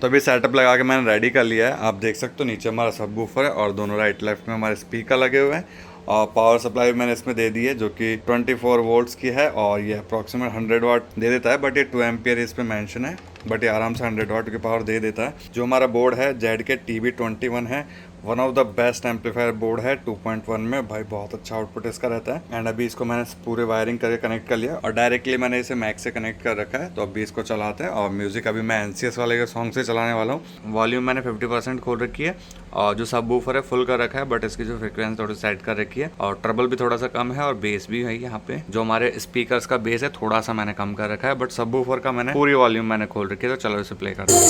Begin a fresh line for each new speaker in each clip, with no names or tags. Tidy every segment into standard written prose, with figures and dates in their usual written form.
तो अभी सेटअप लगा के मैंने रेडी कर लिया है। आप देख सकते हो नीचे हमारा सबवूफर है और दोनों राइट लेफ्ट में हमारे स्पीकर लगे हुए हैं और पावर सप्लाई भी मैंने इसमें दे दी है जो कि 24 वोल्ट्स की है और ये अप्रॉक्सीमेट 100 वाट दे देता है, बट ये 2 एम्पियर इस पे मेंशन है, बट ये आराम से 100 वाट की पावर दे देता है। जो हमारा बोर्ड है ZK-TB21 है, one of the best amplifier board है 2.1 में भाई, बहुत अच्छा आउटपुट इसका रहता है। एंड अभी इसको मैंने पूरे वायरिंग करके कनेक्ट कर लिया और डायरेक्टली मैंने इसे मैक से कनेक्ट कर रखा है। तो अभी इसको चलाते हैं और म्यूजिक अभी मैं NCS वाले के सॉन्ग से चलाने वाला हूँ। वॉल्यूम मैंने 50% खोल रखी है और जो सब वूफर है फुल कर रखा है, बट इसकी जो फ्रिक्वेंसी थोड़ी सेट कर रखी है और ट्रबल भी थोड़ा सा कम है और बेस भी है यहाँ पे। जो हमारे स्पीकर्स का बेस है थोड़ा सा मैंने कम कर रखा है, बट सब वूफर का मैंने पूरी वॉल्यूम मैंने खोल रखी है। तो चलो इसे प्ले करते हैं।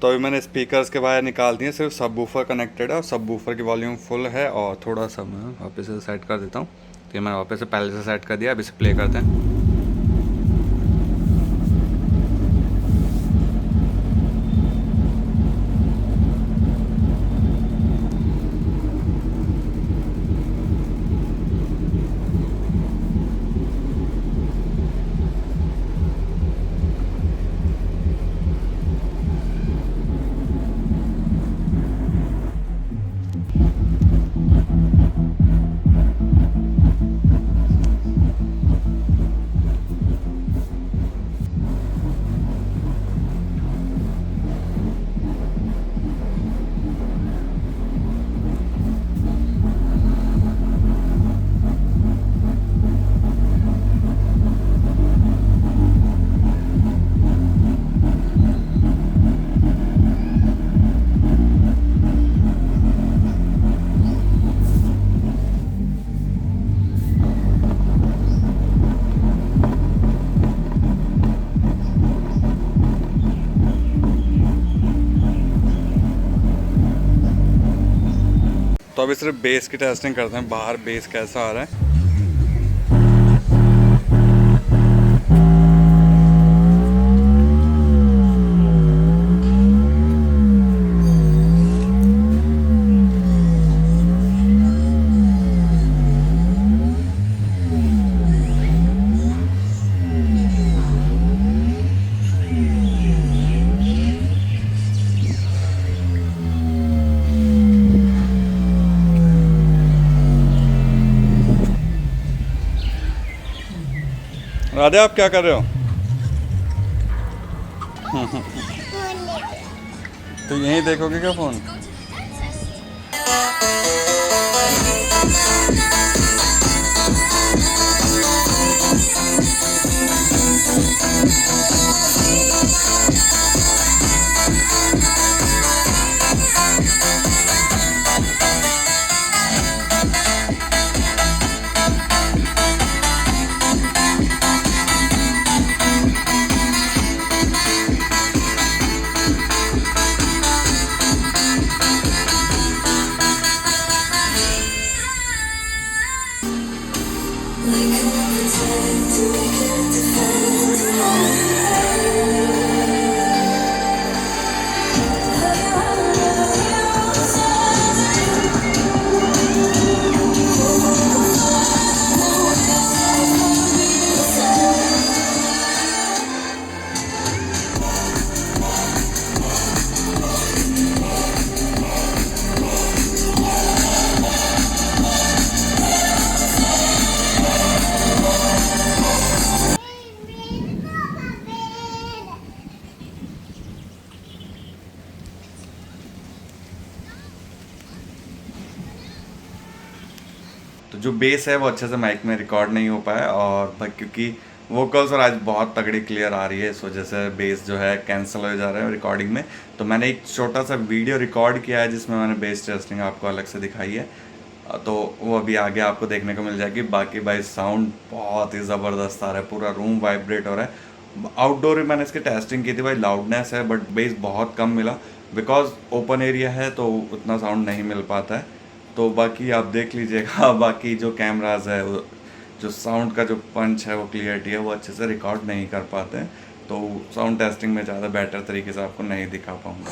तो अभी मैंने स्पीकर्स के वायर निकाल दिए, सिर्फ सब वूफर कनेक्टेड है और सब वूफर की वॉल्यूम फुल है। और थोड़ा सा मैं वापस से सेट कर देता हूँ, तो मैंने वापस से पहले से सेट कर दिया। अभी इसे प्ले करते हैं। तो अभी सिर्फ बेस की टेस्टिंग करते हैं, बाहर बेस कैसा आ रहा है। राधे आप क्या कर रहे हो? तो यहीं देखोगे क्या फोन? तो जो बेस है वो अच्छे से माइक में रिकॉर्ड नहीं हो पाया, और क्योंकि वोकल्स और आज बहुत तगड़ी क्लियर आ रही है, इस वजह से बेस जो है कैंसिल हो जा रहा है रिकॉर्डिंग में। तो मैंने एक छोटा सा वीडियो रिकॉर्ड किया है जिसमें मैंने बेस टेस्टिंग आपको अलग से दिखाई है, तो वो अभी आगे आपको देखने को मिल जाएगी। बाकी भाई साउंड बहुत ही ज़बरदस्त आ रहा है, पूरा रूम वाइब्रेट हो रहा है। आउटडोर भी मैंने इसकी टेस्टिंग की थी भाई, लाउडनेस है बट बेस बहुत कम मिला, बिकॉज ओपन एरिया है तो उतना साउंड नहीं मिल पाता है। तो बाकी आप देख लीजिएगा। बाकी जो कैमराज है वो जो साउंड का जो पंच है वो क्लियरिटी है वो अच्छे से रिकॉर्ड नहीं कर पाते हैं, तो साउंड टेस्टिंग में ज़्यादा बेटर तरीके से आपको नहीं दिखा पाऊँगा।